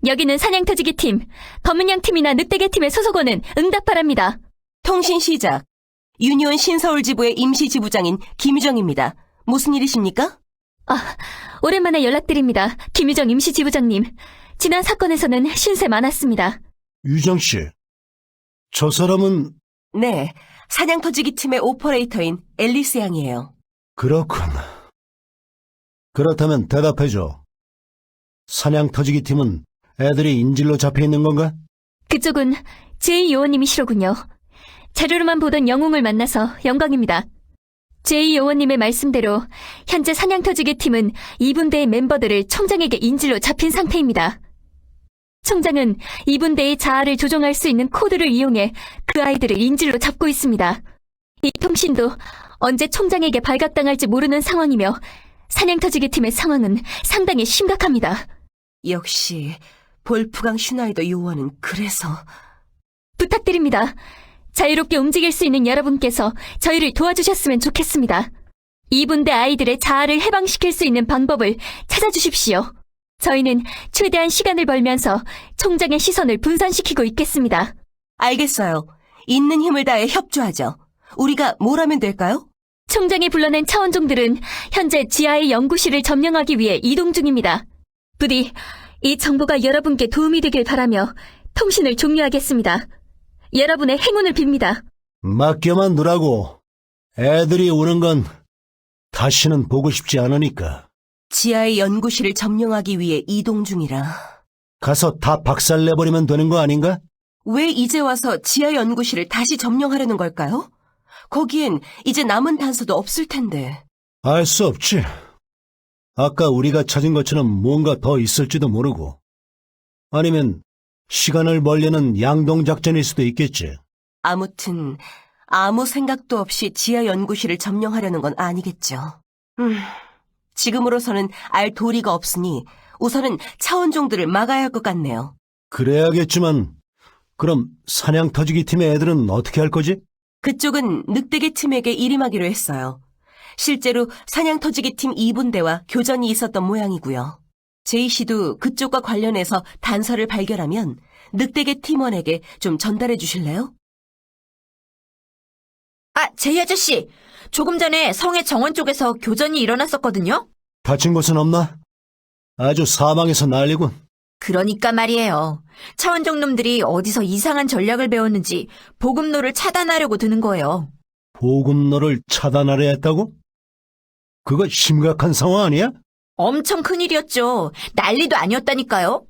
여기는 사냥터지기 팀, 검은양 팀이나 늑대개 팀의 소속원은 응답 바랍니다. 통신 시작. 유니온 신서울지부의 임시지부장인 김유정입니다. 무슨 일이십니까? 오랜만에 연락드립니다. 김유정 임시지부장님. 지난 사건에서는 신세 많았습니다. 유정 씨, 저 사람은... 네, 사냥터지기 팀의 오퍼레이터인 앨리스 양이에요. 그렇군. 그렇다면 대답해줘. 사냥 터지기 팀은 애들이 인질로 잡혀있는 건가? 그쪽은 제이 요원님이시로군요. 자료로만 보던 영웅을 만나서 영광입니다. 제이 요원님의 말씀대로 현재 사냥터지기 팀은 2분대의 멤버들을 총장에게 인질로 잡힌 상태입니다. 총장은 2분대의 자아를 조종할 수 있는 코드를 이용해 그 아이들을 인질로 잡고 있습니다. 이 통신도 언제 총장에게 발각당할지 모르는 상황이며 사냥터지기 팀의 상황은 상당히 심각합니다. 역시 볼프강 슈나이더 요원은 그래서... 부탁드립니다. 자유롭게 움직일 수 있는 여러분께서 저희를 도와주셨으면 좋겠습니다. 2분대 아이들의 자아를 해방시킬 수 있는 방법을 찾아주십시오. 저희는 최대한 시간을 벌면서 총장의 시선을 분산시키고 있겠습니다. 알겠어요. 있는 힘을 다해 협조하죠. 우리가 뭘 하면 될까요? 총장이 불러낸 차원종들은 현재 지하의 연구실을 점령하기 위해 이동 중입니다. 부디 이 정보가 여러분께 도움이 되길 바라며 통신을 종료하겠습니다. 여러분의 행운을 빕니다. 맡겨만 두라고. 애들이 오는 건 다시는 보고 싶지 않으니까. 지하의 연구실을 점령하기 위해 이동 중이라. 가서 다 박살내버리면 되는 거 아닌가? 왜 이제 와서 지하 연구실을 다시 점령하려는 걸까요? 거기엔 이제 남은 단서도 없을 텐데. 알 수 없지. 아까 우리가 찾은 것처럼 뭔가 더 있을지도 모르고. 아니면 시간을 벌려는 양동작전일 수도 있겠지. 아무튼 아무 생각도 없이 지하 연구실을 점령하려는 건 아니겠죠. 지금으로서는 알 도리가 없으니 우선은 차원종들을 막아야 할 것 같네요. 그래야겠지만 그럼 사냥 터지기 팀의 애들은 어떻게 할 거지? 그쪽은 늑대계 팀에게 일임하기로 했어요. 실제로 사냥 터지기 팀 2분대와 교전이 있었던 모양이고요. 제이 씨도 그쪽과 관련해서 단서를 발견하면 늑대계 팀원에게 좀 전달해 주실래요? 제이 아저씨. 조금 전에 성의 정원 쪽에서 교전이 일어났었거든요? 다친 곳은 없나? 아주 사망해서 난리군. 그러니까 말이에요. 차원종 놈들이 어디서 이상한 전략을 배웠는지 보급로를 차단하려고 드는 거예요. 보급로를 차단하려 했다고? 그거 심각한 상황 아니야? 엄청 큰일이었죠. 난리도 아니었다니까요.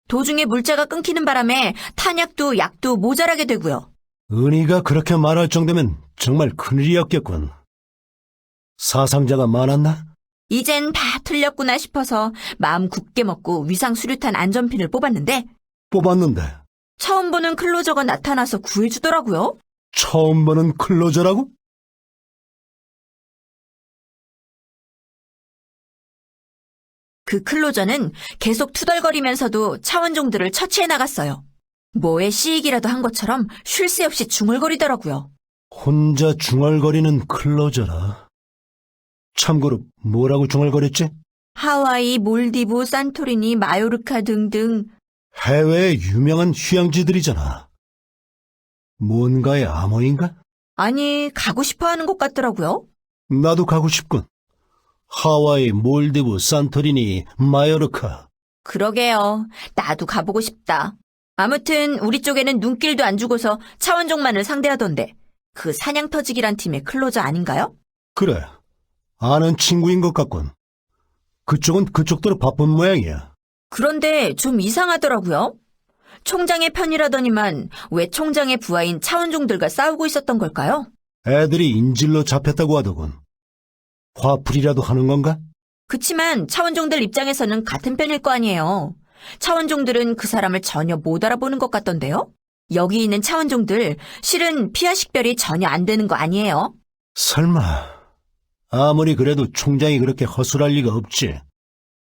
도중에 물자가 끊기는 바람에 탄약도 약도 모자라게 되고요. 은희가 그렇게 말할 정도면 정말 큰일이었겠군. 사상자가 많았나? 이젠 다 틀렸구나 싶어서 마음 굳게 먹고 위상 수류탄 안전핀을 뽑았는데 뽑았는데 처음 보는 클로저가 나타나서 구해주더라고요. 처음 보는 클로저라고? 그 클로저는 계속 투덜거리면서도 차원종들을 처치해 나갔어요. 뭐에 시익이라도 한 것처럼 쉴 새 없이 중얼거리더라고요. 혼자 중얼거리는 클로저라. 참고로 뭐라고 중얼거렸지? 하와이, 몰디브, 산토리니, 마요르카 등등. 해외의 유명한 휴양지들이잖아. 뭔가의 암호인가? 아니, 가고 싶어 하는 것 같더라고요. 나도 가고 싶군. 하와이, 몰디브, 산토리니, 마요르카. 그러게요. 나도 가보고 싶다. 아무튼 우리 쪽에는 눈길도 안 주고서 차원종만을 상대하던데 그 사냥터지기란 팀의 클로저 아닌가요? 그래, 아는 친구인 것 같군. 그쪽은 그쪽대로 바쁜 모양이야. 그런데 좀 이상하더라고요. 총장의 편이라더니만 왜 총장의 부하인 차원종들과 싸우고 있었던 걸까요? 애들이 인질로 잡혔다고 하더군. 화풀이라도 하는 건가? 그치만 차원종들 입장에서는 같은 편일 거 아니에요. 차원종들은 그 사람을 전혀 못 알아보는 것 같던데요? 여기 있는 차원종들 실은 피하 식별이 전혀 안 되는 거 아니에요? 설마. 아무리 그래도 총장이 그렇게 허술할 리가 없지.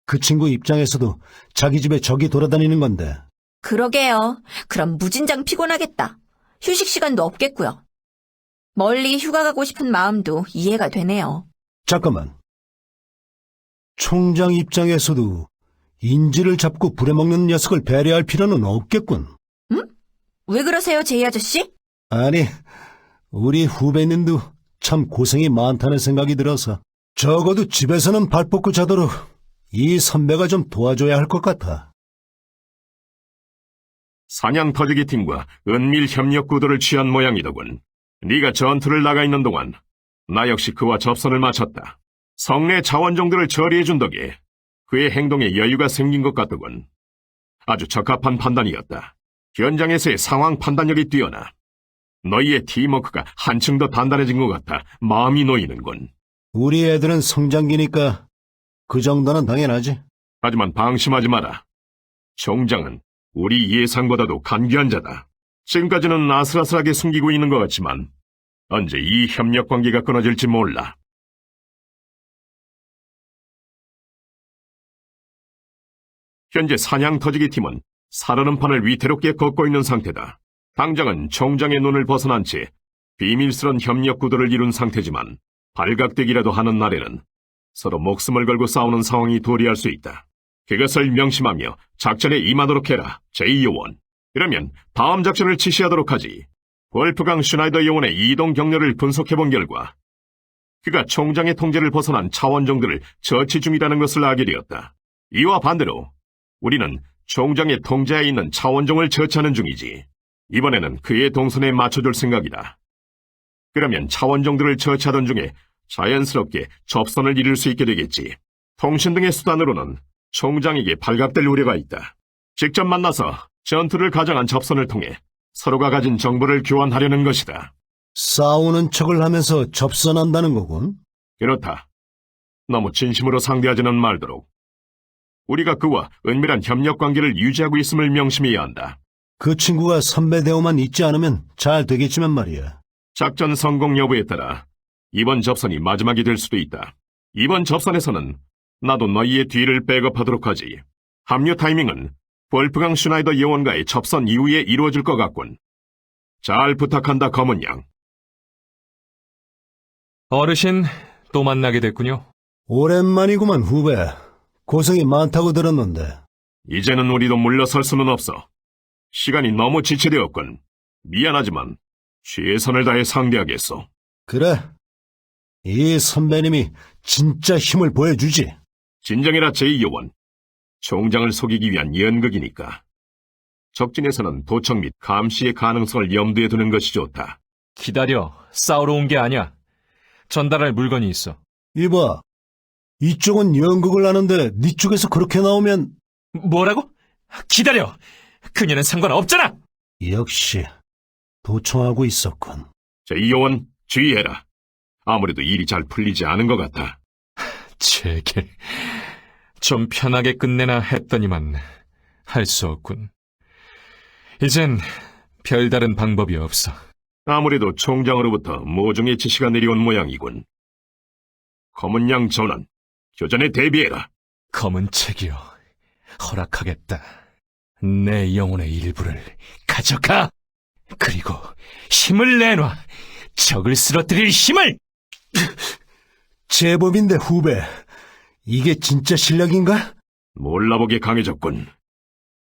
그 친구 입장에서도 자기 집에 적이 돌아다니는 건데. 그러게요. 그럼 무진장 피곤하겠다. 휴식 시간도 없겠고요. 멀리 휴가 가고 싶은 마음도 이해가 되네요. 잠깐만. 총장 입장에서도 인지를 잡고 부려먹는 녀석을 배려할 필요는 없겠군. 왜 그러세요, 제이 아저씨? 아니, 우리 후배님도 참 고생이 많다는 생각이 들어서 적어도 집에서는 발 뻗고 자도록 이 선배가 좀 도와줘야 할 것 같아. 사냥 터지기 팀과 은밀 협력 구도를 취한 모양이더군. 네가 전투를 나가 있는 동안 나 역시 그와 접선을 마쳤다. 성내 자원종들을 처리해준 덕에 그의 행동에 여유가 생긴 것 같더군. 아주 적합한 판단이었다. 현장에서의 상황 판단력이 뛰어나 너희의 팀워크가 한층 더 단단해진 것 같아 마음이 놓이는군. 우리 애들은 성장기니까 그 정도는 당연하지. 하지만 방심하지 마라. 총장은 우리 예상보다도 간교한 자다. 지금까지는 아슬아슬하게 숨기고 있는 것 같지만 언제 이 협력 관계가 끊어질지 몰라. 현재 사냥 터지기 팀은 살얼음 판을 위태롭게 걷고 있는 상태다. 당장은 총장의 눈을 벗어난 채 비밀스런 협력 구도를 이룬 상태지만 발각되기라도 하는 날에는 서로 목숨을 걸고 싸우는 상황이 도래할 수 있다. 그것을 명심하며 작전에 임하도록 해라, 제이 요원. 그러면 다음 작전을 지시하도록 하지. 월프강 슈나이더 요원의 이동 경로를 분석해본 결과 그가 총장의 통제를 벗어난 차원종들을 처치 중이라는 것을 알게 되었다. 이와 반대로 우리는 총장의 통제하에 있는 차원종을 처치하는 중이지. 이번에는 그의 동선에 맞춰줄 생각이다. 그러면 차원종들을 처치하던 중에 자연스럽게 접선을 이룰 수 있게 되겠지. 통신 등의 수단으로는 총장에게 발각될 우려가 있다. 직접 만나서 전투를 가정한 접선을 통해 서로가 가진 정보를 교환하려는 것이다. 싸우는 척을 하면서 접선한다는 거군. 그렇다. 너무 진심으로 상대하지는 말도록. 우리가 그와 은밀한 협력 관계를 유지하고 있음을 명심해야 한다. 그 친구가 선배 대우만 잊지 않으면 잘 되겠지만 말이야. 작전 성공 여부에 따라 이번 접선이 마지막이 될 수도 있다. 이번 접선에서는 나도 너희의 뒤를 백업하도록 하지. 합류 타이밍은 볼프강 슈나이더 요원과의 접선 이후에 이루어질 것 같군. 잘 부탁한다, 검은 양. 어르신, 또 만나게 됐군요. 오랜만이구만, 후배. 고생이 많다고 들었는데. 이제는 우리도 물러설 수는 없어. 시간이 너무 지체되었군. 미안하지만 최선을 다해 상대하겠소. 그래. 이 선배님이 진짜 힘을 보여주지. 진정해라, 제이 요원. 총장을 속이기 위한 연극이니까. 적진에서는 도청 및 감시의 가능성을 염두에 두는 것이 좋다. 기다려. 싸우러 온 게 아니야. 전달할 물건이 있어. 이봐. 이쪽은 연극을 하는데 네 쪽에서 그렇게 나오면 뭐라고? 기다려. 그녀는 상관없잖아. 역시 도청하고 있었군. 제이 요원, 주의해라. 아무래도 일이 잘 풀리지 않은 것 같아. 제게 좀 편하게 끝내나 했더니만 할 수 없군. 이젠 별다른 방법이 없어. 아무래도 총장으로부터 모종의 지시가 내려온 모양이군. 검은 양 전원, 교전에 대비해라. 검은 책이여, 허락하겠다. 내 영혼의 일부를 가져가. 그리고 힘을 내놔. 적을 쓰러뜨릴 힘을. 제법인데 후배. 이게 진짜 실력인가? 몰라보게 강해졌군.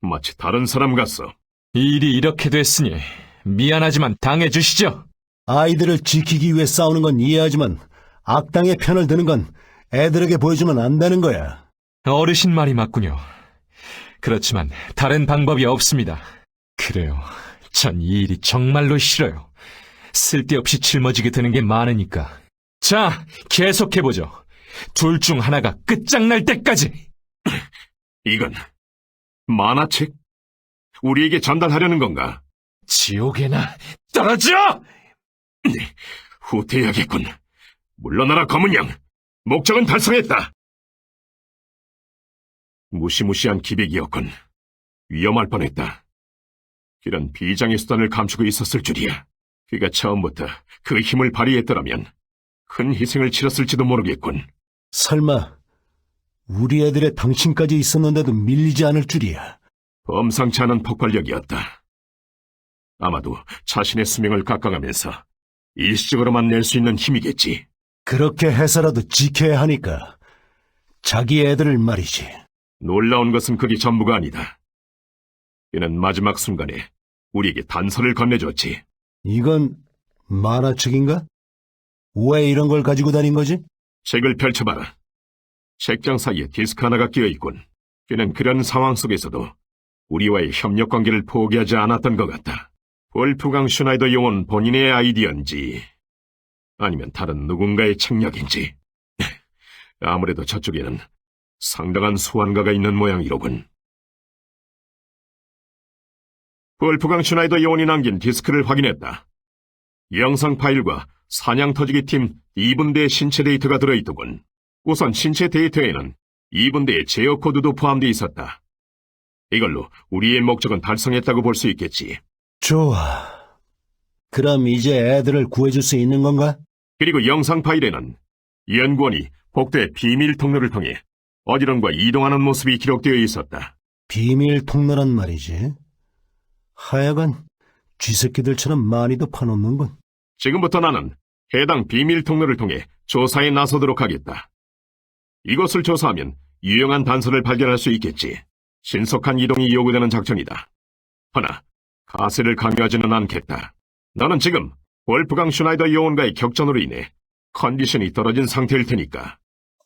마치 다른 사람 같소. 일이 이렇게 됐으니 미안하지만 당해주시죠. 아이들을 지키기 위해 싸우는 건 이해하지만 악당의 편을 드는 건 애들에게 보여주면 안 되는 거야. 어르신 말이 맞군요. 그렇지만 다른 방법이 없습니다. 그래요. 전 이 일이 정말로 싫어요. 쓸데없이 짊어지게 되는 게 많으니까. 자, 계속해보죠. 둘 중 하나가 끝장날 때까지. 이건 만화책? 우리에게 전달하려는 건가? 지옥에나 떨어져! 후퇴해야겠군. 물러나라, 검은 양. 목적은 달성했다. 무시무시한 기백이었군. 위험할 뻔했다. 이런 비장의 수단을 감추고 있었을 줄이야. 그가 처음부터 그 힘을 발휘했더라면 큰 희생을 치렀을지도 모르겠군. 설마 우리 애들의 당신까지 있었는데도 밀리지 않을 줄이야. 범상치 않은 폭발력이었다. 아마도 자신의 수명을 깎아가면서 일시적으로만 낼 수 있는 힘이겠지. 그렇게 해서라도 지켜야 하니까 자기 애들을 말이지. 놀라운 것은 그게 전부가 아니다. 그는 마지막 순간에 우리에게 단서를 건네줬지. 이건 만화책인가? 왜 이런 걸 가지고 다닌 거지? 책을 펼쳐봐라. 책장 사이에 디스크 하나가 끼어있군. 그는 그런 상황 속에서도 우리와의 협력 관계를 포기하지 않았던 것 같다. 볼프강 슈나이더 요원 본인의 아이디어인지 아니면 다른 누군가의 책략인지 아무래도 저쪽에는 상당한 수완가가 있는 모양이로군. 볼프강 슈나이더 요원이 남긴 디스크를 확인했다. 영상 파일과 사냥 터지기 팀 2분대의 신체 데이터가 들어있더군. 우선 신체 데이터에는 2분대의 제어 코드도 포함되어 있었다. 이걸로 우리의 목적은 달성했다고 볼 수 있겠지. 좋아. 그럼 이제 애들을 구해줄 수 있는 건가? 그리고 영상 파일에는 연구원이 복도의 비밀 통로를 통해 어디론가 이동하는 모습이 기록되어 있었다. 비밀 통로란 말이지. 하여간 쥐새끼들처럼 많이도 파놓는군. 지금부터 나는 해당 비밀 통로를 통해 조사에 나서도록 하겠다. 이것을 조사하면 유용한 단서를 발견할 수 있겠지. 신속한 이동이 요구되는 작전이다. 허나 가세를 강요하지는 않겠다. 너는 지금 월프강 슈나이더 요원과의 격전으로 인해 컨디션이 떨어진 상태일 테니까.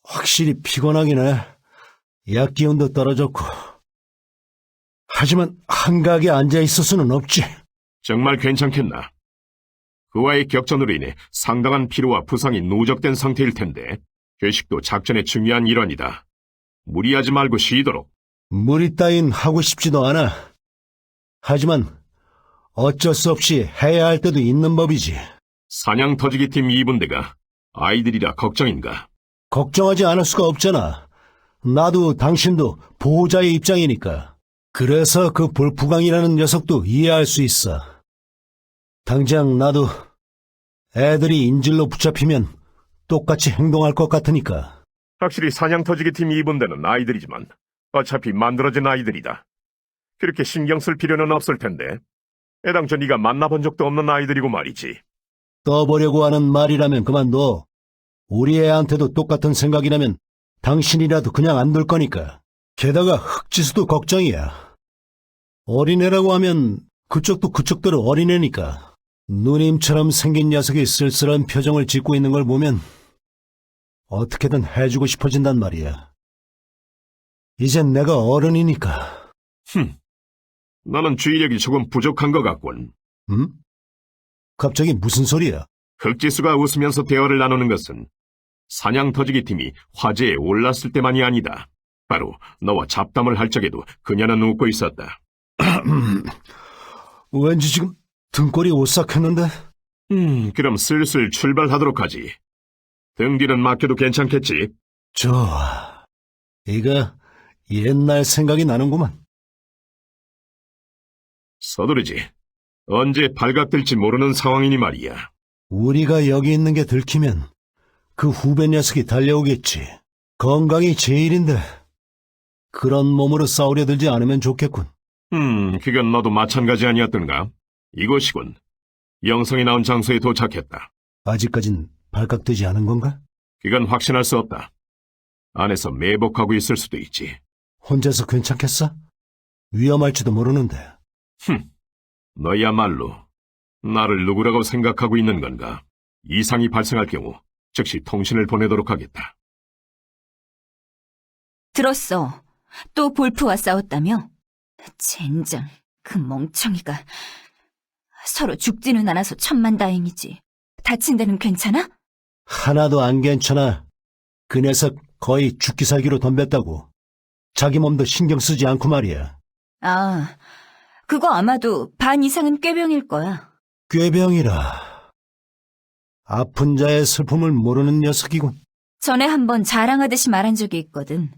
확실히 피곤하긴 해. 약 기운도 떨어졌고. 하지만 한가하게 앉아있을 수는 없지. 정말 괜찮겠나? 그와의 격전으로 인해 상당한 피로와 부상이 누적된 상태일 텐데 회식도 작전의 중요한 일환이다. 무리하지 말고 쉬도록. 무리 따윈 하고 싶지도 않아. 하지만 어쩔 수 없이 해야 할 때도 있는 법이지. 사냥 터지기 팀 2분대가 아이들이라 걱정인가? 걱정하지 않을 수가 없잖아. 나도 당신도 보호자의 입장이니까. 그래서 그 볼프강이라는 녀석도 이해할 수 있어. 당장 나도 애들이 인질로 붙잡히면 똑같이 행동할 것 같으니까. 확실히 사냥 터지기 팀 2분대는 아이들이지만 어차피 만들어진 아이들이다. 그렇게 신경 쓸 필요는 없을 텐데. 애당초 네가 만나본 적도 없는 아이들이고 말이지. 떠보려고 하는 말이라면 그만둬. 우리 애한테도 똑같은 생각이라면 당신이라도 그냥 안 둘 거니까. 게다가 흑지수도 걱정이야. 어린애라고 하면 그쪽도 그쪽대로 어린애니까. 누님처럼 생긴 녀석이 쓸쓸한 표정을 짓고 있는 걸 보면 어떻게든 해주고 싶어진단 말이야. 이젠 내가 어른이니까. 너는 주의력이 조금 부족한 것 같군. 갑자기 무슨 소리야? 흑지수가 웃으면서 대화를 나누는 것은 사냥 터지기 팀이 화제에 올랐을 때만이 아니다. 바로 너와 잡담을 할 적에도 그녀는 웃고 있었다. 왠지 지금 등골이 오싹했는데? 그럼 슬슬 출발하도록 하지. 등 뒤는 맡겨도 괜찮겠지? 좋아. 이거 옛날 생각이 나는구만. 서두르지. 언제 발각될지 모르는 상황이니 말이야. 우리가 여기 있는 게 들키면 그 후배 녀석이 달려오겠지. 건강이 제일인데 그런 몸으로 싸우려 들지 않으면 좋겠군. 그건 너도 마찬가지 아니었던가? 이곳이군. 영성이 나온 장소에 도착했다. 아직까진 발각되지 않은 건가? 그건 확신할 수 없다. 안에서 매복하고 있을 수도 있지. 혼자서 괜찮겠어? 위험할지도 모르는데. 너야말로 나를 누구라고 생각하고 있는 건가? 이상이 발생할 경우 즉시 통신을 보내도록 하겠다. 들었어. 또 볼프와 싸웠다며? 젠장, 그 멍청이가. 서로 죽지는 않아서 천만다행이지. 다친 데는 괜찮아? 하나도 안 괜찮아. 그 녀석 거의 죽기 살기로 덤볐다고. 자기 몸도 신경 쓰지 않고 말이야. 아, 그거 아마도 반 이상은 꾀병일 거야. 꾀병이라. 아픈 자의 슬픔을 모르는 녀석이군. 전에 한번 자랑하듯이 말한 적이 있거든.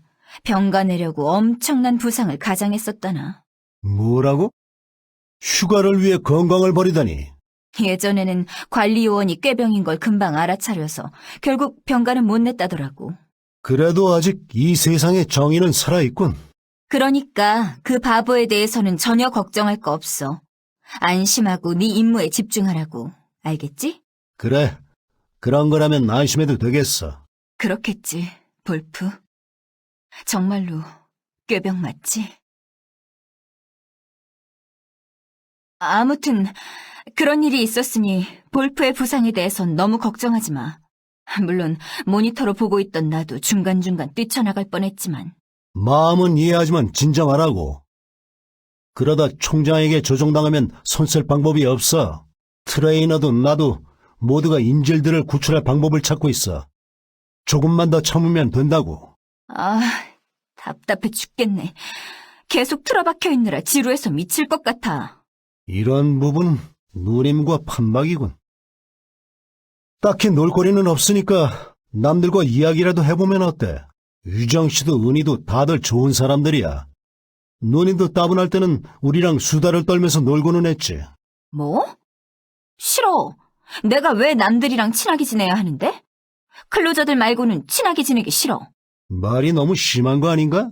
병가 내려고 엄청난 부상을 가장했었다나. 뭐라고? 휴가를 위해 건강을 버리다니. 예전에는 관리요원이 꾀병인 걸 금방 알아차려서 결국 병가는 못 냈다더라고. 그래도 아직 이 세상에 정의는 살아있군. 그러니까 그 바보에 대해서는 전혀 걱정할 거 없어. 안심하고 네 임무에 집중하라고. 알겠지? 그래. 그런 거라면 안심해도 되겠어. 그렇겠지, 볼프. 정말로 꾀병 맞지? 아무튼 그런 일이 있었으니 볼프의 부상에 대해선 너무 걱정하지 마. 물론 모니터로 보고 있던 나도 중간중간 뛰쳐나갈 뻔했지만. 마음은 이해하지만 진정하라고. 그러다 총장에게 조종당하면 손 쓸 방법이 없어. 트레이너도 나도 모두가 인질들을 구출할 방법을 찾고 있어. 조금만 더 참으면 된다고. 아, 답답해 죽겠네. 계속 틀어박혀 있느라 지루해서 미칠 것 같아. 이런 부분 누님과 판박이군. 딱히 놀거리는 없으니까 남들과 이야기라도 해보면 어때? 유정 씨도 은희도 다들 좋은 사람들이야. 누님도 따분할 때는 우리랑 수다를 떨면서 놀고는 했지. 뭐? 싫어. 내가 왜 남들이랑 친하게 지내야 하는데? 클로저들 말고는 친하게 지내기 싫어. 말이 너무 심한 거 아닌가?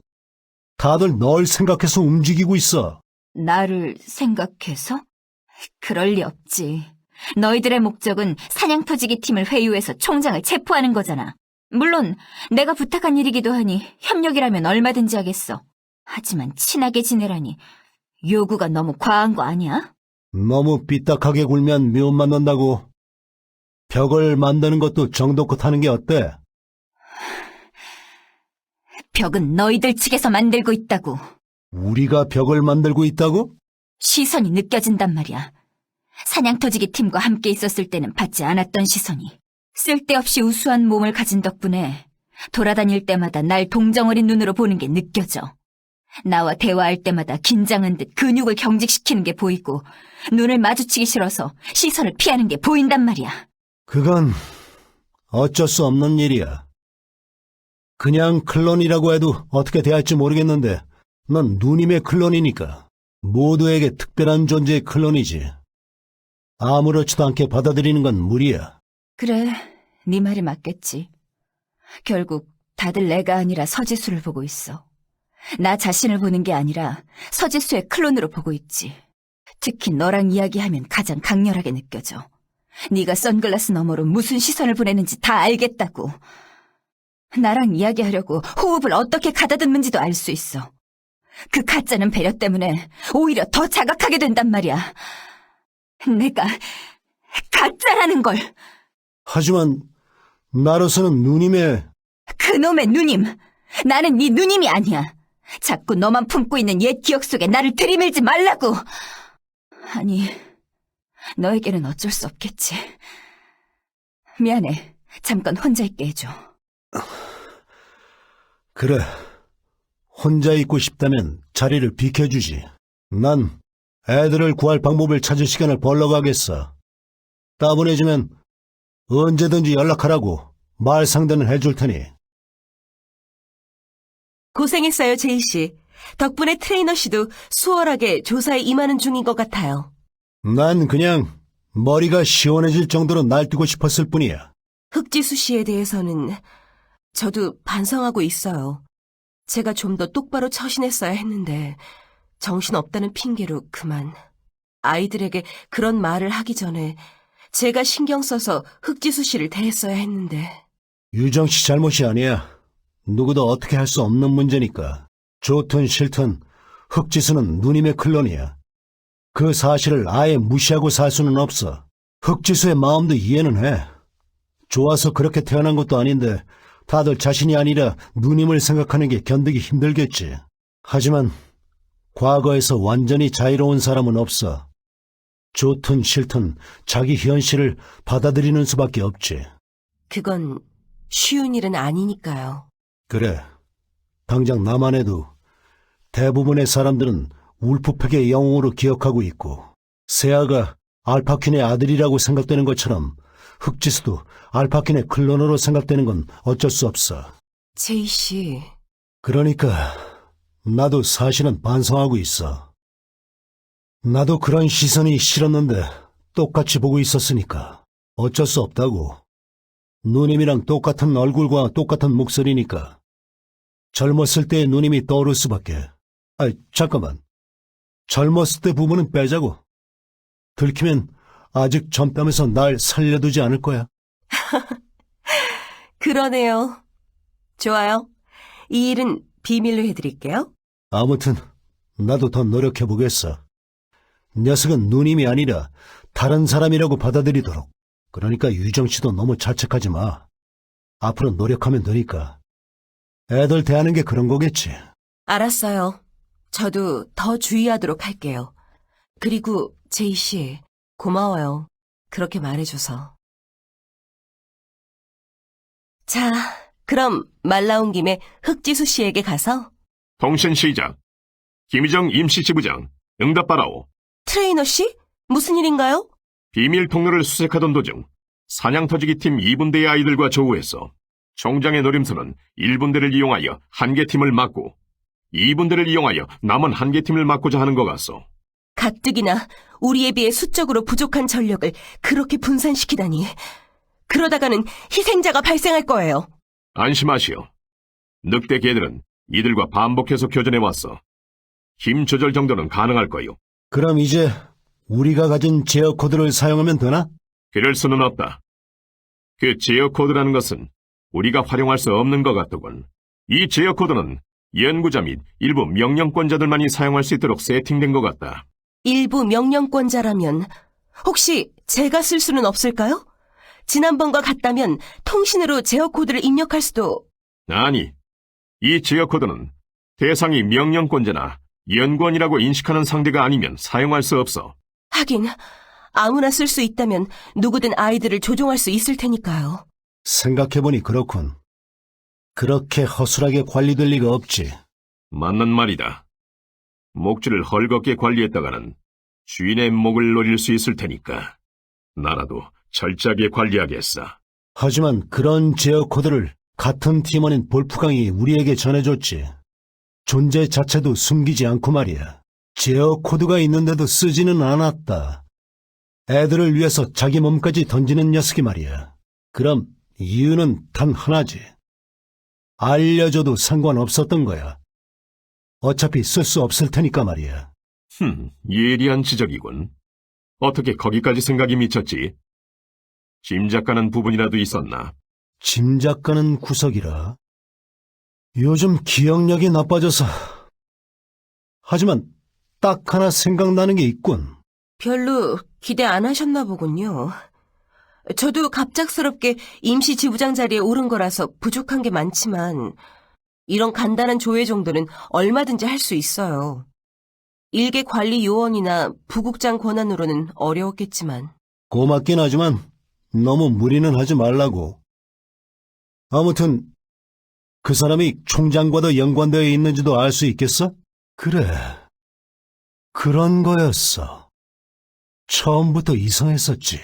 다들 널 생각해서 움직이고 있어. 나를 생각해서? 그럴 리 없지. 너희들의 목적은 사냥터지기 팀을 회유해서 총장을 체포하는 거잖아. 물론 내가 부탁한 일이기도 하니 협력이라면 얼마든지 하겠어. 하지만 친하게 지내라니 요구가 너무 과한 거 아니야? 너무 삐딱하게 굴면 미움만 난다고. 벽을 만드는 것도 정도껏 하는 게 어때? 벽은 너희들 측에서 만들고 있다고. 우리가 벽을 만들고 있다고? 시선이 느껴진단 말이야. 사냥터지기 팀과 함께 있었을 때는 받지 않았던 시선이. 쓸데없이 우수한 몸을 가진 덕분에 돌아다닐 때마다 날 동정어린 눈으로 보는 게 느껴져. 나와 대화할 때마다 긴장한 듯 근육을 경직시키는 게 보이고 눈을 마주치기 싫어서 시선을 피하는 게 보인단 말이야. 그건 어쩔 수 없는 일이야. 그냥 클론이라고 해도 어떻게 대할지 모르겠는데 넌 누님의 클론이니까 모두에게 특별한 존재의 클론이지. 아무렇지도 않게 받아들이는 건 무리야. 그래, 네 말이 맞겠지. 결국 다들 내가 아니라 서지수를 보고 있어. 나 자신을 보는 게 아니라 서지수의 클론으로 보고 있지. 특히 너랑 이야기하면 가장 강렬하게 느껴져. 네가 선글라스 너머로 무슨 시선을 보내는지 다 알겠다고. 나랑 이야기하려고 호흡을 어떻게 가다듬는지도 알 수 있어. 그 가짜는 배려 때문에 오히려 더 자각하게 된단 말이야. 내가 가짜라는 걸. 하지만 나로서는 누님의... 그놈의 누님. 나는 네 누님이 아니야. 자꾸 너만 품고 있는 옛 기억 속에 나를 들이밀지 말라고. 아니, 너에게는 어쩔 수 없겠지. 미안해. 잠깐 혼자 있게 해줘. 그래. 혼자 있고 싶다면 자리를 비켜주지. 난 애들을 구할 방법을 찾을 시간을 벌러 가겠어. 따분해지면 언제든지 연락하라고 말 상대는 해줄 테니. 고생했어요, 제이 씨. 덕분에 트레이너 씨도 수월하게 조사에 임하는 중인 것 같아요. 난 그냥 머리가 시원해질 정도로 날뛰고 싶었을 뿐이야. 흑지수 씨에 대해서는 저도 반성하고 있어요. 제가 좀 더 똑바로 처신했어야 했는데 정신없다는 핑계로 그만. 아이들에게 그런 말을 하기 전에 제가 신경 써서 흑지수 씨를 대했어야 했는데. 유정 씨 잘못이 아니야. 누구도 어떻게 할 수 없는 문제니까. 좋든 싫든 흑지수는 누님의 클론이야. 그 사실을 아예 무시하고 살 수는 없어. 흑지수의 마음도 이해는 해. 좋아서 그렇게 태어난 것도 아닌데 다들 자신이 아니라 누님을 생각하는 게 견디기 힘들겠지. 하지만 과거에서 완전히 자유로운 사람은 없어. 좋든 싫든 자기 현실을 받아들이는 수밖에 없지. 그건 쉬운 일은 아니니까요. 그래. 당장 나만 해도 대부분의 사람들은 울프팩의 영웅으로 기억하고 있고 세아가 알파퀸의 아들이라고 생각되는 것처럼 흑지수도 알파퀸의 클론으로 생각되는 건 어쩔 수 없어. 제이 씨. 그러니까 나도 사실은 반성하고 있어. 나도 그런 시선이 싫었는데 똑같이 보고 있었으니까 어쩔 수 없다고. 누님이랑 똑같은 얼굴과 똑같은 목소리니까 젊었을 때의 누님이 떠오를 수밖에. 잠깐만. 젊었을 때 부분은 빼자고. 들키면 아직 젊다면서 날 살려두지 않을 거야. 그러네요. 좋아요. 이 일은 비밀로 해드릴게요. 아무튼 나도 더 노력해보겠어. 녀석은 누님이 아니라 다른 사람이라고 받아들이도록. 그러니까 유정 씨도 너무 자책하지 마. 앞으로 노력하면 되니까. 애들 대하는 게 그런 거겠지. 알았어요. 저도 더 주의하도록 할게요. 그리고 제이 씨, 고마워요. 그렇게 말해줘서. 자, 그럼 말 나온 김에 흑지수 씨에게 가서 통신 시작. 김희정 임시지부장, 응답하라오. 트레이너 씨? 무슨 일인가요? 비밀 통로를 수색하던 도중 사냥터지기 팀 2분대의 아이들과 조우했어. 총장의 노림수는 1분대를 이용하여 한 개 팀을 막고 2분대를 이용하여 남은 한 개 팀을 막고자 하는 것 같소. 가뜩이나 우리에 비해 수적으로 부족한 전력을 그렇게 분산시키다니. 그러다가는 희생자가 발생할 거예요. 안심하시오. 늑대 개들은 이들과 반복해서 교전해왔어. 힘 조절 정도는 가능할 거요. 그럼 이제 우리가 가진 제어 코드를 사용하면 되나? 그럴 수는 없다. 그 제어 코드라는 것은 우리가 활용할 수 없는 것 같더군. 이 제어 코드는 연구자 및 일부 명령권자들만이 사용할 수 있도록 세팅된 것 같다. 일부 명령권자라면 혹시 제가 쓸 수는 없을까요? 지난번과 같다면 통신으로 제어 코드를 입력할 수도... 아니, 이 제어 코드는 대상이 명령권자나 연구원이라고 인식하는 상대가 아니면 사용할 수 없어. 하긴 아무나 쓸 수 있다면 누구든 아이들을 조종할 수 있을 테니까요. 생각해보니 그렇군. 그렇게 허술하게 관리될 리가 없지. 맞는 말이다. 목줄을 헐겁게 관리했다가는 주인의 목을 노릴 수 있을 테니까 나라도 철저하게 관리하겠어. 하지만 그런 제어 코드를 같은 팀원인 볼프강이 우리에게 전해줬지. 존재 자체도 숨기지 않고 말이야. 제어 코드가 있는데도 쓰지는 않았다. 애들을 위해서 자기 몸까지 던지는 녀석이 말이야. 그럼 이유는 단 하나지. 알려줘도 상관없었던 거야. 어차피 쓸 수 없을 테니까 말이야. 예리한 지적이군. 어떻게 거기까지 생각이 미쳤지? 짐작가는 부분이라도 있었나? 짐작가는 구석이라. 요즘 기억력이 나빠져서. 하지만 딱 하나 생각나는 게 있군. 별로 기대 안 하셨나 보군요. 저도 갑작스럽게 임시 지부장 자리에 오른 거라서 부족한 게 많지만 이런 간단한 조회 정도는 얼마든지 할 수 있어요. 일개 관리 요원이나 부국장 권한으로는 어려웠겠지만. 고맙긴 하지만 너무 무리는 하지 말라고. 아무튼 그 사람이 총장과도 연관되어 있는지도 알 수 있겠어? 그래. 그런 거였어. 처음부터 이상했었지.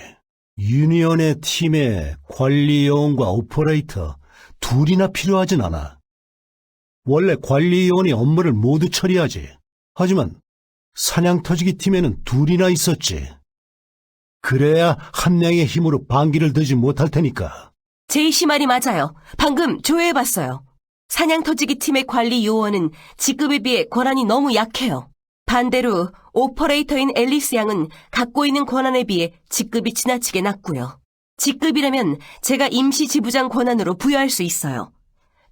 유니언의 팀에 관리 요원과 오퍼레이터 둘이나 필요하진 않아. 원래 관리 요원이 업무를 모두 처리하지. 하지만 사냥터지기 팀에는 둘이나 있었지. 그래야 한 명의 힘으로 방귀를 들지 못할 테니까. 제이 씨 말이 맞아요. 방금 조회해봤어요. 사냥터지기 팀의 관리 요원은 직급에 비해 권한이 너무 약해요. 반대로 오퍼레이터인 앨리스 양은 갖고 있는 권한에 비해 직급이 지나치게 낮고요. 직급이라면 제가 임시 지부장 권한으로 부여할 수 있어요.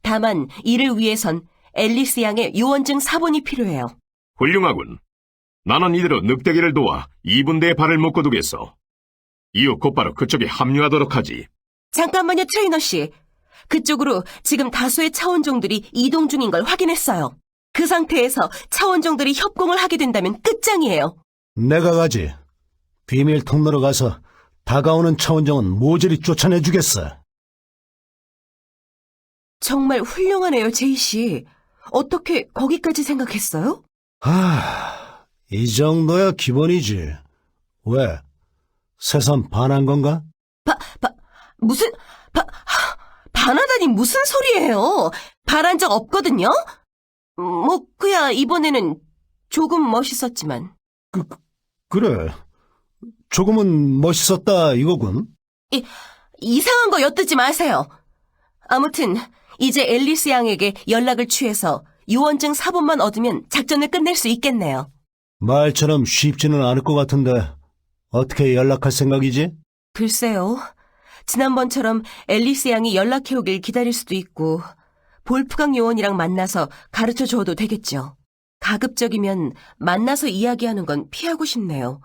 다만 이를 위해선 앨리스 양의 요원증 사본이 필요해요. 훌륭하군. 나는 이대로 늑대기를 도와 2분대에 발을 묶어두겠어. 이후 곧바로 그쪽에 합류하도록 하지. 잠깐만요, 트레이너 씨. 그쪽으로 지금 다수의 차원종들이 이동 중인 걸 확인했어요. 그 상태에서 차원종들이 협공을 하게 된다면 끝장이에요. 내가 가지. 비밀 통로로 가서 다가오는 차원정은 모조리 쫓아내주겠어. 정말 훌륭하네요, 제이 씨. 어떻게 거기까지 생각했어요? 이 정도야 기본이지. 왜? 새삼 반한 건가? 반하다니 무슨 소리예요? 반한 적 없거든요? 그야 이번에는 조금 멋있었지만. 그래. 조금은 멋있었다 이거군. 이상한 거 엿듣지 마세요. 아무튼 이제 앨리스 양에게 연락을 취해서 요원증 사본만 얻으면 작전을 끝낼 수 있겠네요. 말처럼 쉽지는 않을 것 같은데 어떻게 연락할 생각이지? 글쎄요. 지난번처럼 앨리스 양이 연락해오길 기다릴 수도 있고 볼프강 요원이랑 만나서 가르쳐줘도 되겠죠. 가급적이면 만나서 이야기하는 건 피하고 싶네요.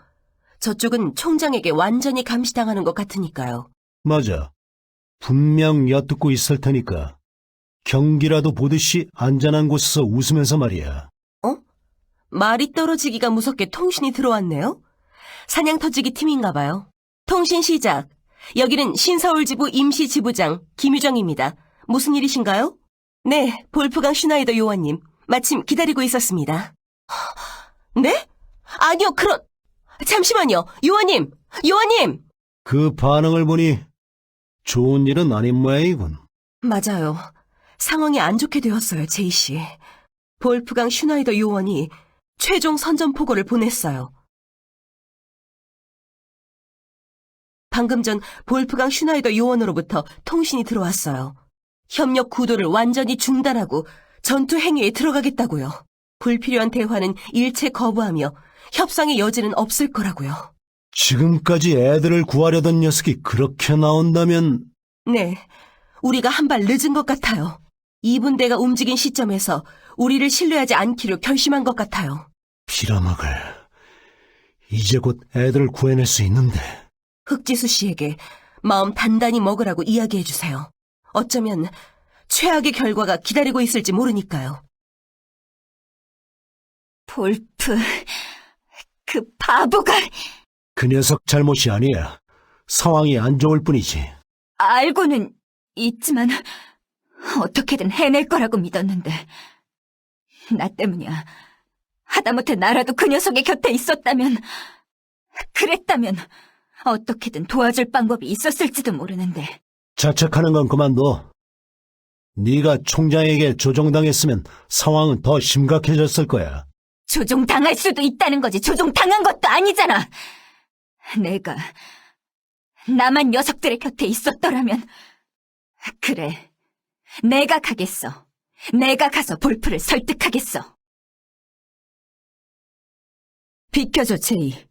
저쪽은 총장에게 완전히 감시당하는 것 같으니까요. 맞아. 분명 엿듣고 있을 테니까 경기라도 보듯이 안전한 곳에서 웃으면서 말이야. 말이 떨어지기가 무섭게 통신이 들어왔네요. 사냥터지기 팀인가 봐요. 통신 시작. 여기는 신서울지부 임시지부장 김유정입니다. 무슨 일이신가요? 네, 볼프강 슈나이더 요원님. 마침 기다리고 있었습니다. 네? 아니요, 잠시만요. 요원님! 요원님! 그 반응을 보니 좋은 일은 아닌 모양이군. 맞아요. 상황이 안 좋게 되었어요, 제이 씨. 볼프강 슈나이더 요원이 최종 선전포고를 보냈어요. 방금 전 볼프강 슈나이더 요원으로부터 통신이 들어왔어요. 협력 구도를 완전히 중단하고 전투 행위에 들어가겠다고요. 불필요한 대화는 일체 거부하며 협상의 여지는 없을 거라고요. 지금까지 애들을 구하려던 녀석이 그렇게 나온다면 네, 우리가 한 발 늦은 것 같아요. 이분대가 움직인 시점에서 우리를 신뢰하지 않기로 결심한 것 같아요. 빌어먹을. 이제 곧 애들을 구해낼 수 있는데. 흑지수 씨에게 마음 단단히 먹으라고 이야기해 주세요. 어쩌면 최악의 결과가 기다리고 있을지 모르니까요. 볼프, 그 바보가 그 녀석 잘못이 아니야. 상황이 안 좋을 뿐이지. 알고는 있지만 어떻게든 해낼 거라고 믿었는데 나 때문이야. 하다못해 나라도 그 녀석의 곁에 있었다면, 그랬다면 어떻게든 도와줄 방법이 있었을지도 모르는데. 자책하는 건 그만둬. 네가 총장에게 조종당했으면 상황은 더 심각해졌을 거야. 조종당할 수도 있다는 거지. 조종당한 것도 아니잖아. 내가 남한 녀석들의 곁에 있었더라면. 그래, 내가 가겠어. 내가 가서 볼프를 설득하겠어. 비켜줘, 제이.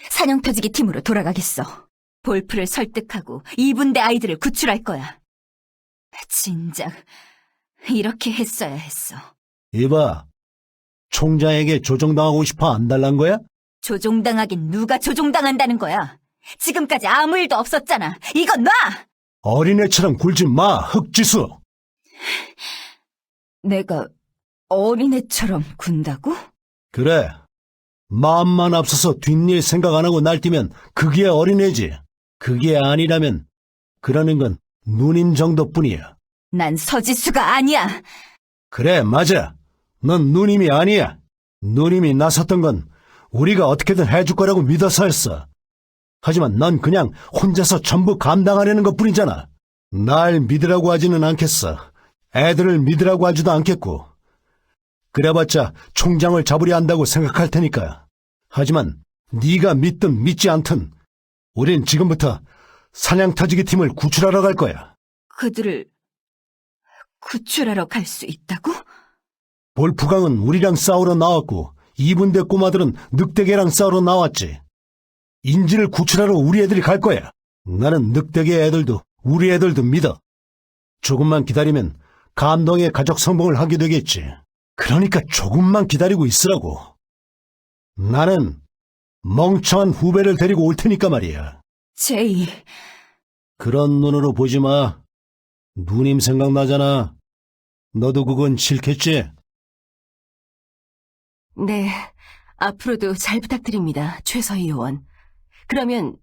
사냥터지기 팀으로 돌아가겠어. 볼프를 설득하고 2분대 아이들을 구출할 거야. 진작 이렇게 했어야 했어. 이봐, 총장에게 조종당하고 싶어 안 달란 거야? 조종당하긴 누가 조종당한다는 거야. 지금까지 아무 일도 없었잖아. 이거 놔! 어린애처럼 굴지 마, 흑지수! 내가 어린애처럼 군다고? 그래, 마음만 앞서서 뒷일 생각 안 하고 날뛰면 그게 어린애지. 그게 아니라면 그러는 건 누님 정도뿐이야. 난 서지수가 아니야. 그래, 맞아. 넌 누님이 아니야. 누님이 나섰던 건 우리가 어떻게든 해줄 거라고 믿어서였어. 하지만 넌 그냥 혼자서 전부 감당하려는 것뿐이잖아. 날 믿으라고 하지는 않겠어. 애들을 믿으라고 하지도 않겠고. 그래봤자 총장을 잡으려 한다고 생각할 테니까. 하지만 네가 믿든 믿지 않든 우린 지금부터 사냥터지기 팀을 구출하러 갈 거야. 그들을 구출하러 갈 수 있다고? 볼프강은 우리랑 싸우러 나왔고 2분대 꼬마들은 늑대개랑 싸우러 나왔지. 인지를 구출하러 우리 애들이 갈 거야. 나는 늑대개 애들도 우리 애들도 믿어. 조금만 기다리면 감동의 가족 성공을 하게 되겠지. 그러니까 조금만 기다리고 있으라고. 나는 멍청한 후배를 데리고 올 테니까 말이야. 제이, 그런 눈으로 보지 마. 누님 생각나잖아. 너도 그건 싫겠지? 네, 앞으로도 잘 부탁드립니다, 최서희 요원. 그러면